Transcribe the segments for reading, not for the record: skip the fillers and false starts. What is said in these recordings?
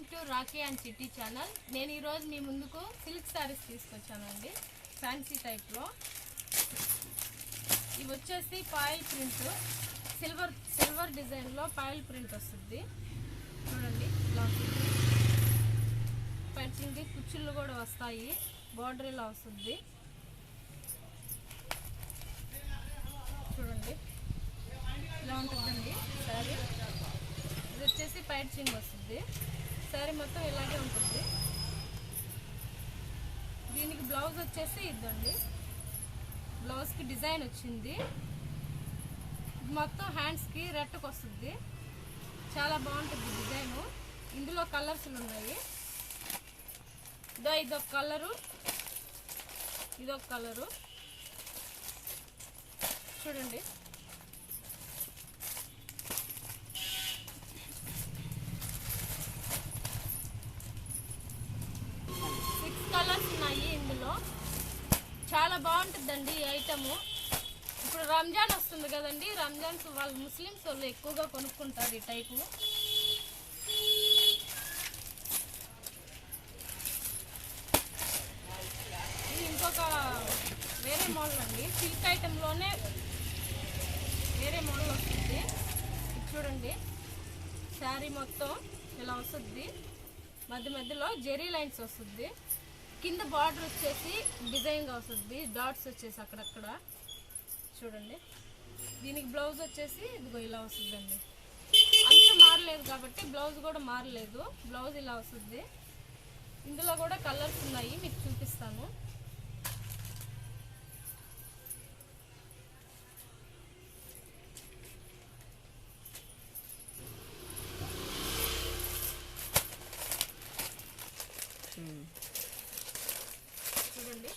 Welcome to Rakhi and చిట్టి channel. నేను ఈరోజు మీ ముందుకు సిల్క్ శారీస్ తీసుకొచ్చానండి. ఫ్యాన్సీ టైప్లో ఇవి వచ్చేసి పాయిల్ ప్రింట్, సిల్వర్ డిజైన్లో పాయిల్ ప్రింట్ వస్తుంది. చూడండి ఇలా వస్తుంది. పైచింగ్ కుచ్చుళ్ళు కూడా వస్తాయి, బార్డర్ ఇలా వస్తుంది. చూడండి ఇలా ఉంటుందండి శారీ. ఇది వచ్చేసి పైచింగ్ వస్తుంది. శారీ మొత్తం ఇలాగే ఉంటుంది. దీనికి బ్లౌజ్ వచ్చేసి ఇదండి, బ్లౌజ్కి డిజైన్ వచ్చింది. మొత్తం హ్యాండ్స్కి రెట్టకు వస్తుంది. చాలా బాగుంటుంది డిజైను. ఇందులో కలర్స్ ఉన్నాయి. ఇదొక కలరు, ఇదొక కలరు. చూడండి కలర్స్ ఉన్నాయి. ఇందులో చాలా బాగుంటుందండి ఈ ఐటము. ఇప్పుడు రంజాన్ వస్తుంది కదండి, రంజాన్స్ వాళ్ళు ముస్లిమ్స్ వాళ్ళు ఎక్కువగా కొనుక్కుంటారు ఈ టైపు. ఇది ఇంకొక వేరే మోడల్ అండి, సిల్క్ ఐటెంలోనే వేరే మోడల్ వస్తుంది. ఇది చూడండి శారీ మొత్తం ఇలా వస్తుంది. మధ్య మధ్యలో జెరీ లైన్స్ వస్తుంది. కింద బార్డర్ వచ్చేసి డిజైన్గా వస్తుంది, డాట్స్ వచ్చేసి అక్కడక్కడ. చూడండి దీనికి బ్లౌజ్ వచ్చేసి ఇదిగో ఇలా వస్తుందండి. అంచు మారలేదు కాబట్టి బ్లౌజ్ కూడా మారలేదు, బ్లౌజ్ ఇలా వస్తుంది. ఇందులో కూడా కలర్స్ ఉన్నాయి, మీకు చూపిస్తాను. చూడండి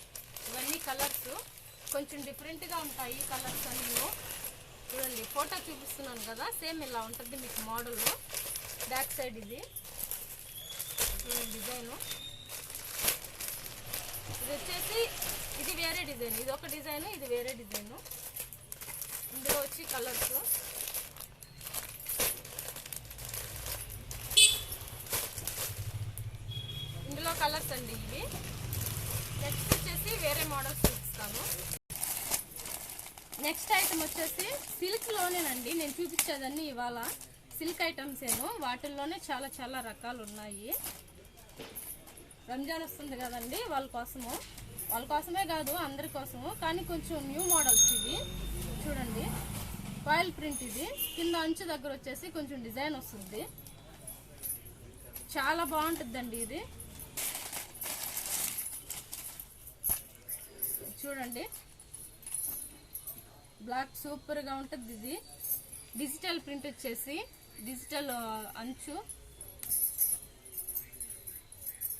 ఇవన్నీ కలర్స్ కొంచెం డిఫరెంట్గా ఉంటాయి కలర్స్ అన్నీ. చూడండి ఫోటో చూపిస్తున్నాను కదా, సేమ్ ఇలా ఉంటుంది మీకు మోడల్. బ్యాక్ సైడ్ ఇది చూడండి డిజైను. ఇది వచ్చేసి ఇది వేరే డిజైన్, ఇది ఒక డిజైను, ఇది వేరే డిజైను. ఇందులో వచ్చి కలర్స్ ఇందులో కలర్స్ అండి ఇవి. నెక్స్ట్ వచ్చేసి వేరే మోడల్స్ చూపిస్తాను. నెక్స్ట్ ఐటమ్ వచ్చేసి సిల్క్లోనేనండి నేను చూపించేదాన్ని. ఇవాళ సిల్క్ ఐటమ్స్ ఏమో వాటిల్లోనే చాలా చాలా రకాలు ఉన్నాయి. రంజాన్ వస్తుంది కదండి, వాళ్ళ కోసమే కాదు అందరి కోసము, కానీ కొంచెం న్యూ మోడల్స్ ఇవి. చూడండి ఫాయిల్ ప్రింట్, ఇది కింద అంచు దగ్గర వచ్చేసి కొంచెం డిజైన్ వస్తుంది. చాలా బాగుంటుందండి ఇది. చూడండి బ్లాక్ సూపర్గా ఉంటుంది. ఇది డిజిటల్ ప్రింట్ వచ్చేసి డిజిటల్ అంచు.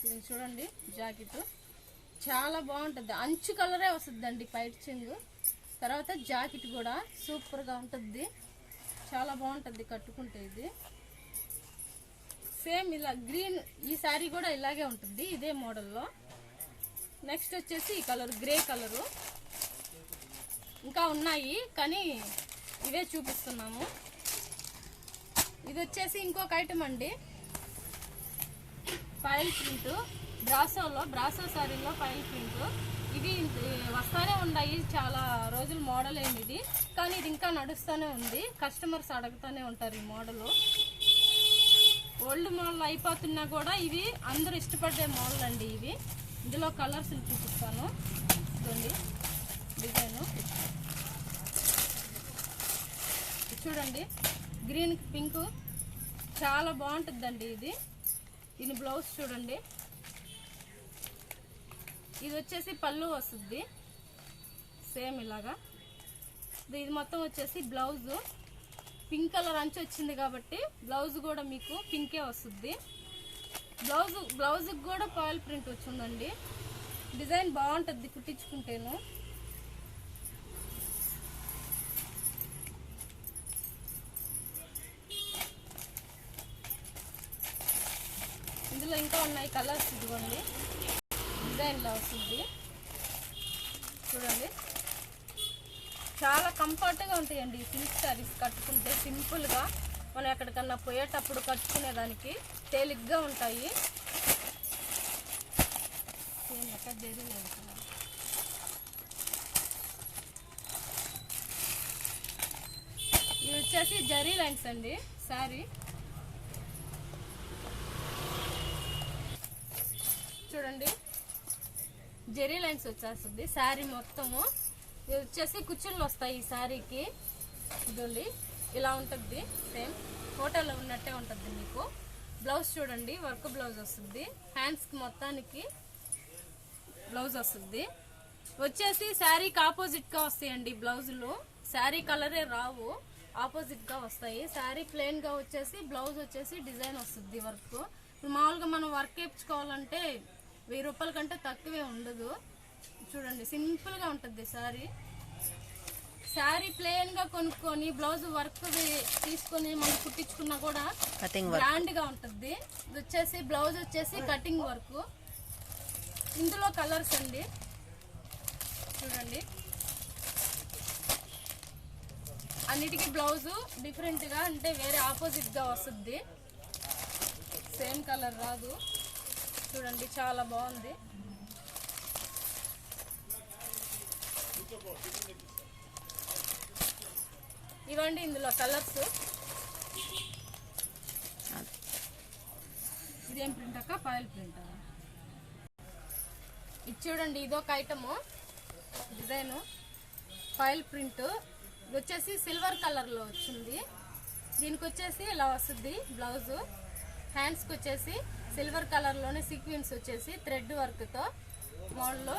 ఇది చూడండి జాకెట్ చాలా బాగుంటుంది, అంచు కలరే వస్తుందండి పైచింగ్. తర్వాత జాకెట్ కూడా సూపర్గా ఉంటుంది, చాలా బాగుంటుంది కట్టుకుంటే. ఇది సేమ్ ఇలా గ్రీన్, ఈ శారీ కూడా ఇలాగే ఉంటుంది ఇదే మోడల్లో. నెక్స్ట్ వచ్చేసి ఈ కలర్ గ్రే కలరు. ఇంకా ఉన్నాయి కానీ ఇవే చూపిస్తున్నాము. ఇది వచ్చేసి ఇంకొక ఐటమ్ అండి, ఫైల్ ప్రింట్. బ్రాసో శారీలో ఫైల్ ప్రింట్. ఇవి వస్తానే ఉన్నాయి, చాలా రోజులు మోడల్ అయింది ఇది, కానీ ఇది ఇంకా నడుస్తూనే ఉంది. కస్టమర్స్ అడుగుతూనే ఉంటారు ఈ మోడలు. ఓల్డ్ మోడల్ అయిపోతున్నా కూడా ఇవి అందరూ ఇష్టపడే మోడల్ అండి ఇవి. ఇందులో కలర్స్ చూపిస్తాను. చూడండి డిజైను చూడండి, గ్రీన్ పింక్ చాలా బాగుంటుందండి ఇది. దీని బ్లౌజ్ చూడండి, ఇది వచ్చేసి పళ్ళు వస్తుంది సేమ్ ఇలాగా. ఇది మొత్తం వచ్చేసి బ్లౌజ్ పింక్ కలర్ అంచు వచ్చింది కాబట్టి బ్లౌజ్ కూడా మీకు పింకే వస్తుంది. బ్లౌజ్కి కూడా పాయిల్ ప్రింట్ వచ్చిందండి. డిజైన్ బాగుంటుంది కుట్టించుకుంటేను. ఇందులో ఇంకా ఉన్నాయి కలర్స్. ఇదిగోండి డిజైన్లో వస్తుంది. చూడండి చాలా కంఫర్ట్గా ఉంటాయండి ఈ సిల్క్ శారీస్ కట్టుకుంటే. సింపుల్గా మనం ఎక్కడికన్నా పోయేటప్పుడు కట్టుకునేదానికి తేలిగ్గా ఉంటాయి. జరీ లైన్స్ ఇవి వచ్చేసి జరీ లైన్స్ అండి. శారీ చూడండి, జరీ లైన్స్ వచ్చేస్తుంది శారీ మొత్తము. ఇది వచ్చేసి కుచ్చుళ్ళు వస్తాయి ఈ శారీకి. ఇదండి ఇలా ఉంటుంది, సేమ్ ఫోటోలో ఉన్నట్టే ఉంటుంది మీకు. బ్లౌజ్ చూడండి, వర్క్ బ్లౌజ్ వస్తుంది. హ్యాండ్స్కి మొత్తానికి బ్లౌజ్ వస్తుంది. వచ్చేసి శారీకి ఆపోజిట్గా వస్తాయండి బ్లౌజులు. శారీ కలరే రావు, ఆపోజిట్గా వస్తాయి. శారీ ప్లెయిన్గా వచ్చేసి బ్లౌజ్ వచ్చేసి డిజైన్ వస్తుంది వర్క్. మామూలుగా మనం వర్క్ వేయించుకోవాలంటే 1000 రూపాయల కంటే తక్కువే ఉండదు. చూడండి సింపుల్గా ఉంటుంది శారీ. శారీ ప్లెయిన్గా కొనుక్కొని బ్లౌజ్ వర్క్ తీసుకొని మనం కుట్టించుకున్నా కూడా గ్రాండ్గా ఉంటుంది. ఇది వచ్చేసి బ్లౌజ్ వచ్చేసి కటింగ్ వర్క్. ఇందులో కలర్స్ అండి చూడండి, అన్నిటికీ బ్లౌజు డిఫరెంట్గా అంటే వేరే ఆపోజిట్గా వస్తుంది, సేమ్ కలర్ రాదు. చూడండి చాలా బాగుంది. ఇవ్వండి ఇందులో కలర్స్. ఇదేం ప్రింట్ అక్క? Foil print. ఇది చూడండి, ఇదొక ఐటము డిజైను ఫాయిల్ ప్రింట్. ఇది వచ్చేసి సిల్వర్ కలర్లో వచ్చింది. దీనికి వచ్చేసి ఇలా వస్తుంది బ్లౌజు. హ్యాండ్స్కి వచ్చేసి సిల్వర్ కలర్లోనే సీక్వెన్స్ వచ్చేసి థ్రెడ్ వర్క్తో మోడల్